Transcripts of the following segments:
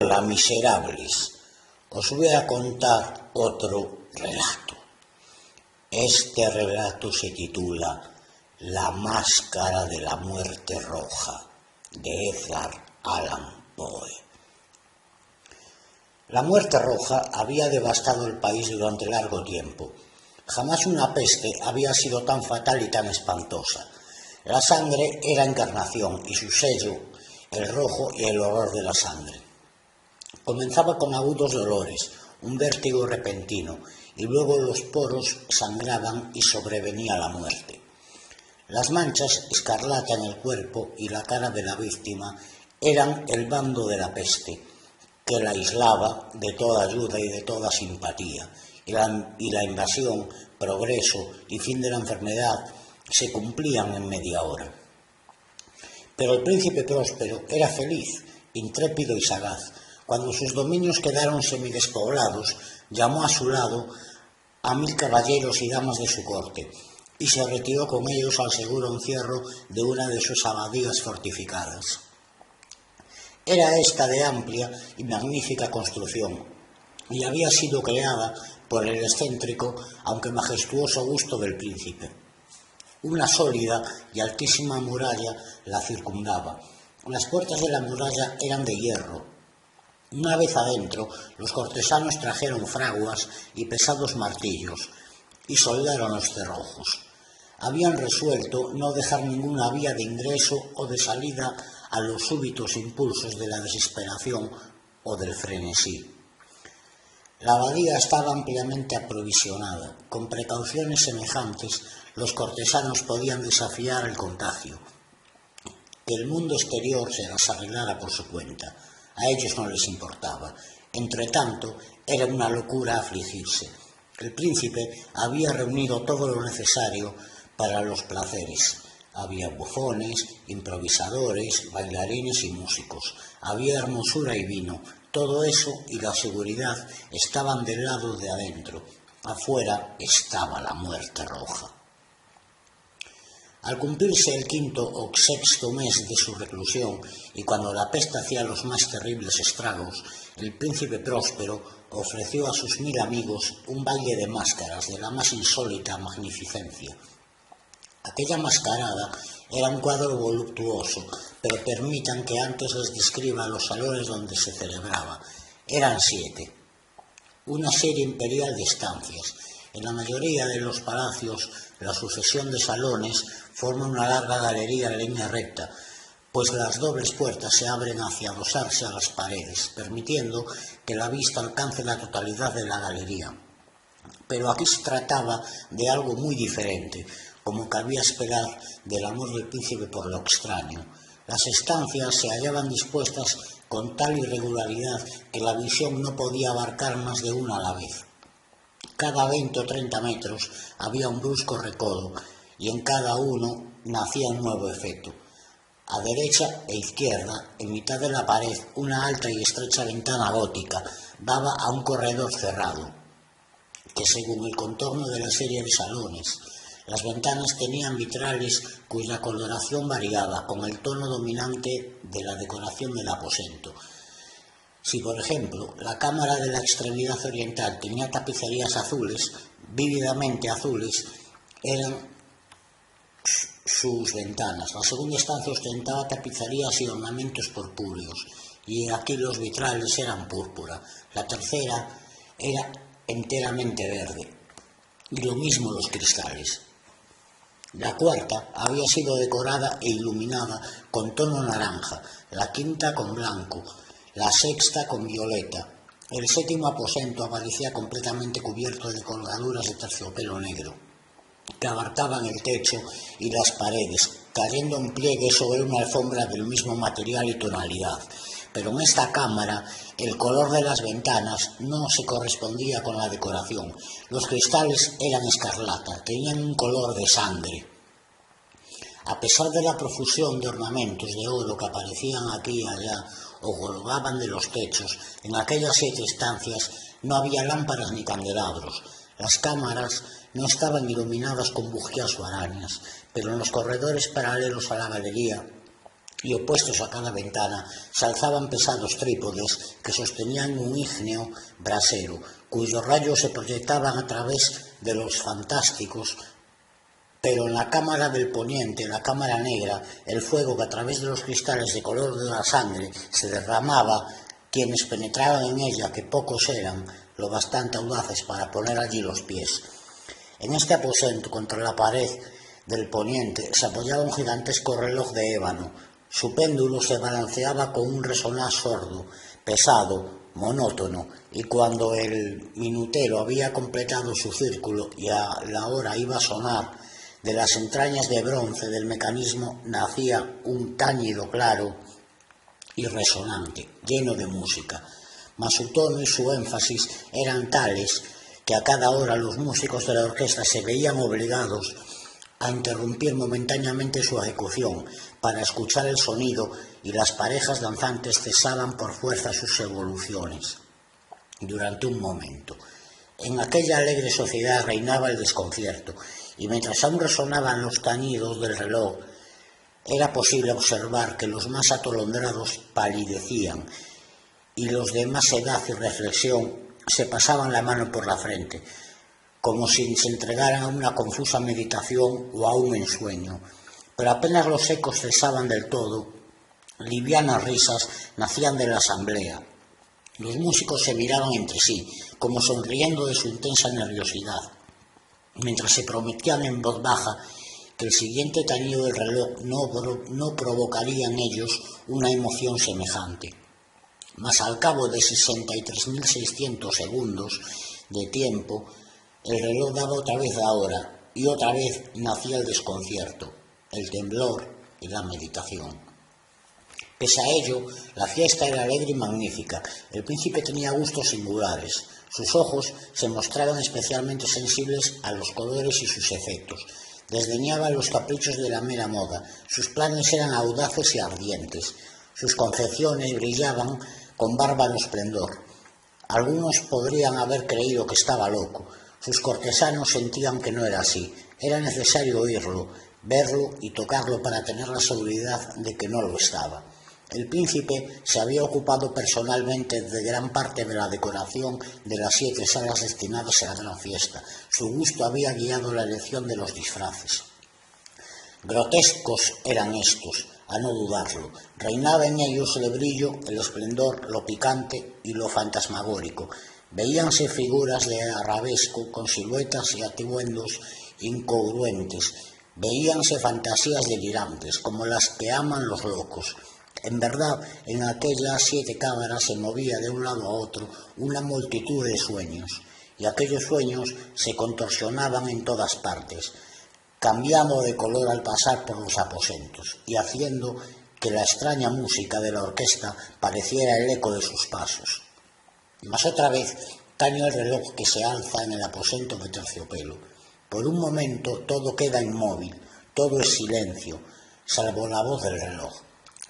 Hola, miserables, os voy a contar otro relato. Este relato se titula La máscara de la muerte roja, de Edgar Allan Poe. La muerte roja había devastado el país durante largo tiempo. Jamás una peste había sido tan fatal y tan espantosa. La sangre era encarnación y su sello, el rojo y el olor de la sangre. Comenzaba con agudos dolores, un vértigo repentino, y luego los poros sangraban y sobrevenía la muerte. Las manchas escarlata en el cuerpo y la cara de la víctima eran el bando de la peste, que la aislaba de toda ayuda y de toda simpatía, y la invasión, progreso y fin de la enfermedad se cumplían en media hora. Pero el príncipe próspero era feliz, intrépido y sagaz. Cuando sus dominios quedaron semidespoblados, llamó a su lado a 1000 caballeros y damas de su corte, y se retiró con ellos al seguro encierro de una de sus abadías fortificadas. Era esta de amplia y magnífica construcción, y había sido creada por el excéntrico, aunque majestuoso gusto del príncipe. Una sólida y altísima muralla la circundaba. Las puertas de la muralla eran de hierro. Una vez adentro, los cortesanos trajeron fraguas y pesados martillos, y soldaron los cerrojos. Habían resuelto no dejar ninguna vía de ingreso o de salida a los súbitos impulsos de la desesperación o del frenesí. La abadía estaba ampliamente aprovisionada. Con precauciones semejantes, los cortesanos podían desafiar el contagio. Que el mundo exterior se las arreglara por su cuenta. A ellos no les importaba. Entretanto, era una locura afligirse. El príncipe había reunido todo lo necesario para los placeres. Había bufones, improvisadores, bailarines y músicos. Había hermosura y vino. Todo eso y la seguridad estaban del lado de adentro. Afuera estaba la muerte roja. Al cumplirse el 5º o 6º mes de su reclusión y cuando la peste hacía los más terribles estragos, el príncipe próspero ofreció a sus 1000 amigos un baile de máscaras de la más insólita magnificencia. Aquella mascarada era un cuadro voluptuoso, pero permitan que antes les describa los salones donde se celebraba. Eran 7. Una serie imperial de estancias. En la mayoría de los palacios, la sucesión de salones forma una larga galería en línea recta, pues las dobles puertas se abren hacia adosarse a las paredes, permitiendo que la vista alcance la totalidad de la galería. Pero aquí se trataba de algo muy diferente, como cabía esperar del amor del príncipe por lo extraño. Las estancias se hallaban dispuestas con tal irregularidad que la visión no podía abarcar más de una a la vez. Cada 20 o 30 metros había un brusco recodo, y en cada uno nacía un nuevo efecto. A derecha e izquierda, en mitad de la pared, una alta y estrecha ventana gótica daba a un corredor cerrado, que según el contorno de la serie de salones, las ventanas tenían vitrales cuya coloración variaba con el tono dominante de la decoración del aposento. Si, por ejemplo, la cámara de la extremidad oriental tenía tapicerías azules, vívidamente azules, eran sus ventanas. La segunda estancia ostentaba tapicerías y ornamentos purpúreos, y aquí los vitrales eran púrpura. La tercera era enteramente verde, y lo mismo los cristales. La cuarta había sido decorada e iluminada con tono naranja, la quinta con blanco, la sexta con violeta. El 7º aposento aparecía completamente cubierto de colgaduras de terciopelo negro, que abarcaban el techo y las paredes, cayendo en pliegue sobre una alfombra del mismo material y tonalidad. Pero en esta cámara el color de las ventanas no se correspondía con la decoración. Los cristales eran escarlata, tenían un color de sangre. A pesar de la profusión de ornamentos de oro que aparecían aquí y allá o colgaban de los techos, en aquellas 7 estancias no había lámparas ni candelabros. Las cámaras no estaban iluminadas con bujías o arañas, pero en los corredores paralelos a la galería y opuestos a cada ventana se alzaban pesados trípodes que sostenían un ígneo brasero, cuyos rayos se proyectaban a través de los fantásticos. Pero en la cámara del poniente, la cámara negra, el fuego que a través de los cristales de color de la sangre se derramaba, quienes penetraban en ella, que pocos eran, lo bastante audaces para poner allí los pies. En este aposento, contra la pared del poniente, se apoyaba un gigantesco reloj de ébano. Su péndulo se balanceaba con un resonar sordo, pesado, monótono, y cuando el minutero había completado su círculo y a la hora iba a sonar, de las entrañas de bronce del mecanismo nacía un tañido claro y resonante, lleno de música, mas su tono y su énfasis eran tales que a cada hora los músicos de la orquesta se veían obligados a interrumpir momentáneamente su ejecución para escuchar el sonido, y las parejas danzantes cesaban por fuerza sus evoluciones. Durante un momento, en aquella alegre sociedad reinaba el desconcierto, y mientras aún resonaban los tañidos del reloj, era posible observar que los más atolondrados palidecían y los de más edad y reflexión se pasaban la mano por la frente, como si se entregaran a una confusa meditación o a un ensueño. Pero apenas los ecos cesaban del todo, livianas risas nacían de la asamblea. Los músicos se miraban entre sí, como sonriendo de su intensa nerviosidad, mientras se prometían en voz baja que el siguiente tañido del reloj no provocaría en ellos una emoción semejante. Mas al cabo de 63.600 segundos de tiempo, el reloj daba otra vez la hora, y otra vez nacía el desconcierto, el temblor y la meditación. Pese a ello, la fiesta era alegre y magnífica. El príncipe tenía gustos singulares. Sus ojos se mostraban especialmente sensibles a los colores y sus efectos. Desdeñaba los caprichos de la mera moda. Sus planes eran audaces y ardientes. Sus concepciones brillaban con bárbaro esplendor. Algunos podrían haber creído que estaba loco. Sus cortesanos sentían que no era así. Era necesario oírlo, verlo y tocarlo para tener la seguridad de que no lo estaba. El príncipe se había ocupado personalmente de gran parte de la decoración de las 7 salas destinadas a la gran fiesta. Su gusto había guiado la elección de los disfraces. Grotescos eran estos, a no dudarlo. Reinaba en ellos el brillo, el esplendor, lo picante y lo fantasmagórico. Veíanse figuras de arabesco con siluetas y atuendos incongruentes. Veíanse fantasías delirantes, como las que aman los locos. En verdad, en aquellas 7 cámaras se movía de un lado a otro una multitud de sueños, y aquellos sueños se contorsionaban en todas partes, cambiando de color al pasar por los aposentos, y haciendo que la extraña música de la orquesta pareciera el eco de sus pasos. Mas otra vez tañó el reloj que se alza en el aposento de terciopelo. Por un momento todo queda inmóvil, todo es silencio, salvo la voz del reloj.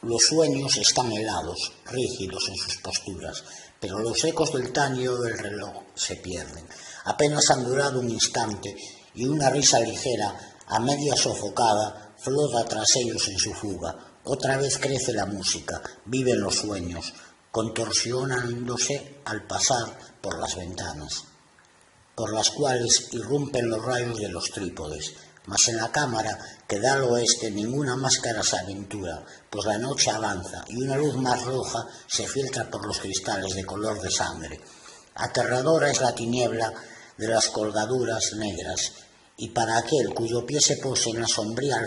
Los sueños están helados, rígidos en sus posturas, pero los ecos del tañido del reloj se pierden. Apenas han durado un instante y una risa ligera, a media sofocada, flota tras ellos en su fuga. Otra vez crece la música, viven los sueños, contorsionándose al pasar por las ventanas, por las cuales irrumpen los rayos de los trípodes. Mas en la cámara que da al oeste ninguna máscara se aventura, pues la noche avanza y una luz más roja se filtra por los cristales de color de sangre. Aterradora es la tiniebla de las colgaduras negras, y para aquel cuyo pie se pose en la sombría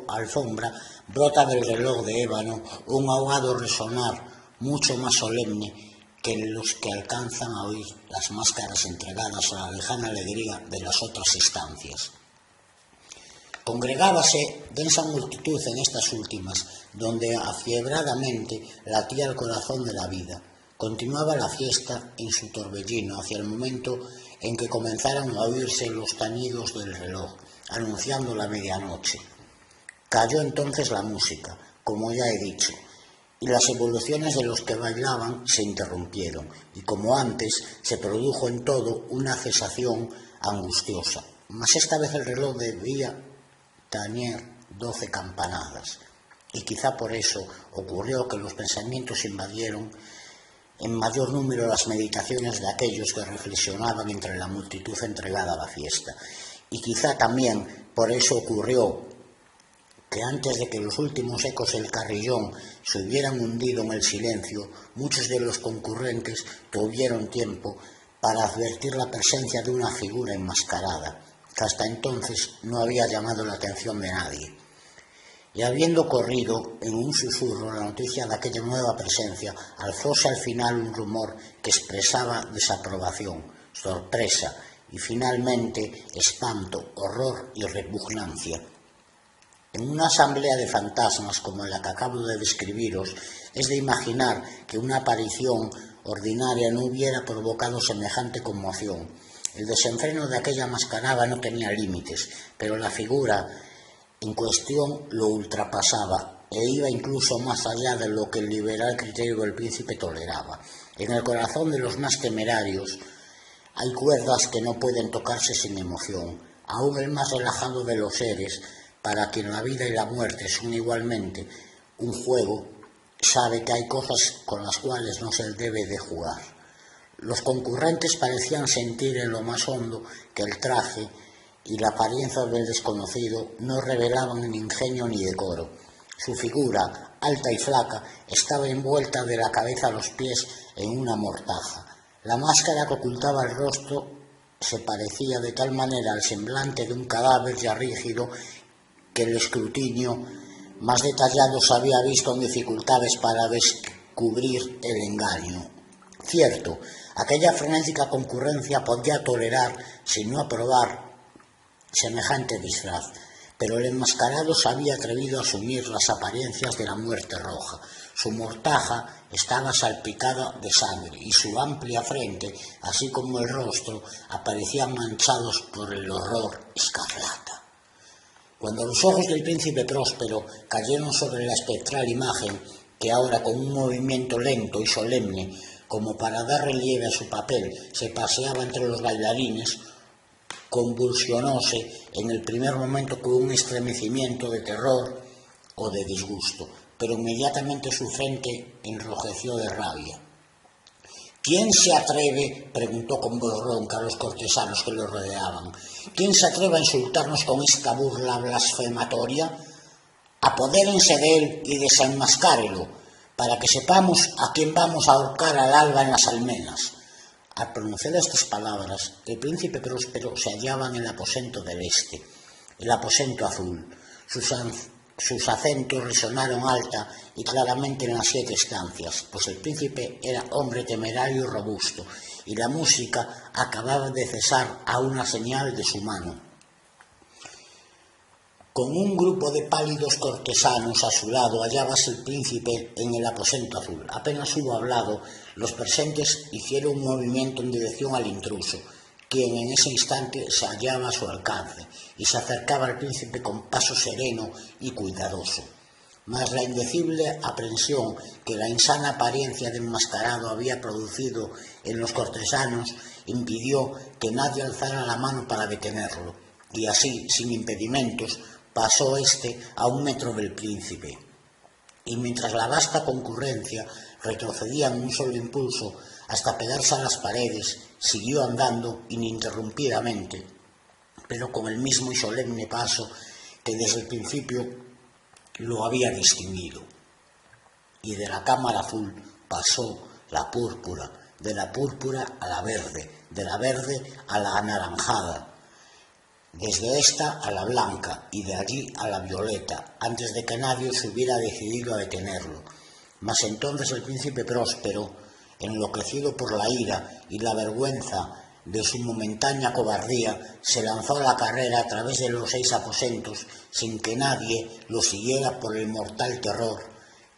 alfombra brota del reloj de ébano un ahogado resonar mucho más solemne que los que alcanzan a oír las máscaras entregadas a la lejana alegría de las otras estancias. Congregábase densa multitud en estas últimas, donde afiebradamente latía el corazón de la vida. Continuaba la fiesta en su torbellino hacia el momento en que comenzaron a oírse los tañidos del reloj, anunciando la medianoche. Cayó entonces la música, como ya he dicho, y las evoluciones de los que bailaban se interrumpieron, y como antes se produjo en todo una cesación angustiosa. Mas esta vez el reloj debía tañer 12 campanadas. y quizá por eso ocurrió que los pensamientos invadieron en mayor número las meditaciones de aquellos que reflexionaban entre la multitud entregada a la fiesta. Y quizá también por eso ocurrió que antes de que los últimos ecos del carrillón se hubieran hundido en el silencio, muchos de los concurrentes tuvieron tiempo para advertir la presencia de una figura enmascarada, que hasta entonces no había llamado la atención de nadie. Y habiendo corrido en un susurro la noticia de aquella nueva presencia, alzóse al final un rumor que expresaba desaprobación, sorpresa y finalmente espanto, horror y repugnancia. En una asamblea de fantasmas como la que acabo de describiros, es de imaginar que una aparición ordinaria no hubiera provocado semejante conmoción. El desenfreno de aquella mascarada no tenía límites, pero la figura en cuestión lo ultrapasaba e iba incluso más allá de lo que el liberal criterio del príncipe toleraba. En el corazón de los más temerarios hay cuerdas que no pueden tocarse sin emoción. Aún el más relajado de los seres, para quien la vida y la muerte son igualmente un juego, sabe que hay cosas con las cuales no se debe de jugar. Los concurrentes parecían sentir en lo más hondo que el traje y la apariencia del desconocido no revelaban ni ingenio ni decoro. Su figura, alta y flaca, estaba envuelta de la cabeza a los pies en una mortaja. La máscara que ocultaba el rostro se parecía de tal manera al semblante de un cadáver ya rígido que el escrutinio más detallado se había visto en dificultades para descubrir el engaño. Cierto, aquella frenética concurrencia podía tolerar, sin no aprobar, semejante disfraz, pero el enmascarado se había atrevido a asumir las apariencias de la muerte roja. Su mortaja estaba salpicada de sangre y su amplia frente, así como el rostro, aparecían manchados por el horror escarlata. Cuando los ojos del príncipe Próspero cayeron sobre la espectral imagen, que ahora con un movimiento lento y solemne, como para dar relieve a su papel, se paseaba entre los bailarines, convulsionóse en el primer momento con un estremecimiento de terror o de disgusto, pero inmediatamente su frente enrojeció de rabia. ¿Quién se atreve? Preguntó con voz ronca a los cortesanos que lo rodeaban. ¿Quién se atreve a insultarnos con esta burla blasfematoria? Apodérense de él y desenmascárelo, para que sepamos a quién vamos a ahorcar al alba en las almenas. Al pronunciar estas palabras, el príncipe Próspero se hallaba en el aposento del este, el aposento azul. Sus acentos resonaron alta y claramente en las 7 estancias, pues el príncipe era hombre temerario y robusto, y la música acababa de cesar a una señal de su mano. Con un grupo de pálidos cortesanos a su lado hallábase el príncipe en el aposento azul. Apenas hubo hablado, los presentes hicieron un movimiento en dirección al intruso, quien en ese instante se hallaba a su alcance, y se acercaba al príncipe con paso sereno y cuidadoso. Mas la indecible aprensión que la insana apariencia de enmascarado había producido en los cortesanos impidió que nadie alzara la mano para detenerlo, y así, sin impedimentos, pasó éste a 1 metro del príncipe. Y mientras la vasta concurrencia retrocedía en un solo impulso hasta pegarse a las paredes, siguió andando ininterrumpidamente, pero con el mismo y solemne paso que desde el principio lo había distinguido. Y de la cámara azul pasó la púrpura, de la púrpura a la verde, de la verde a la anaranjada, desde esta a la blanca y de allí a la violeta, antes de que nadie se hubiera decidido a detenerlo. Mas entonces el príncipe Próspero, enloquecido por la ira y la vergüenza de su momentánea cobardía, se lanzó a la carrera a través de los 6 aposentos sin que nadie lo siguiera por el mortal terror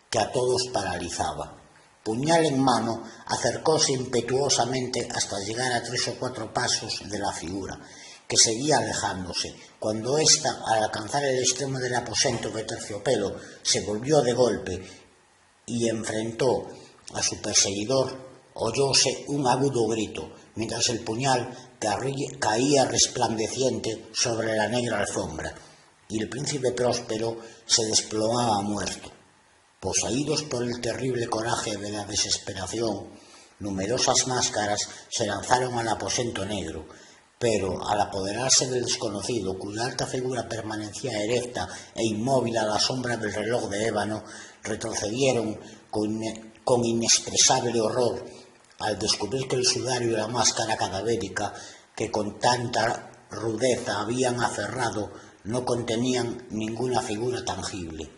que a todos paralizaba. Puñal en mano, acercóse impetuosamente hasta llegar a 3 o 4 pasos de la figura, que seguía alejándose. Cuando ésta, al alcanzar el extremo del aposento de terciopelo, se volvió de golpe y enfrentó a su perseguidor, oyóse un agudo grito, mientras el puñal caía resplandeciente sobre la negra alfombra, y el príncipe Próspero se desplomaba muerto. Poseídos por el terrible coraje de la desesperación, numerosas máscaras se lanzaron al aposento negro, pero al apoderarse del desconocido, cuya alta figura permanecía erecta e inmóvil a la sombra del reloj de ébano, retrocedieron con inexpresable horror al descubrir que el sudario y la máscara cadavérica que con tanta rudeza habían aferrado no contenían ninguna figura tangible.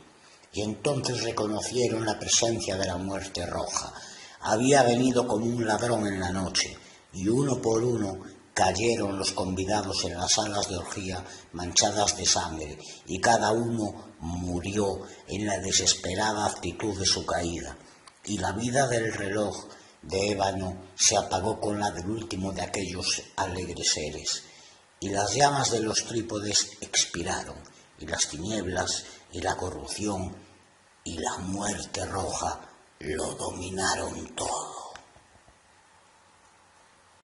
Y entonces reconocieron la presencia de la muerte roja. Había venido como un ladrón en la noche, y uno por uno cayeron los convidados en las salas de orgía manchadas de sangre, y cada uno murió en la desesperada actitud de su caída. Y la vida del reloj de ébano se apagó con la del último de aquellos alegres seres, y las llamas de los trípodes expiraron, y las tinieblas y la corrupción y la muerte roja lo dominaron todo.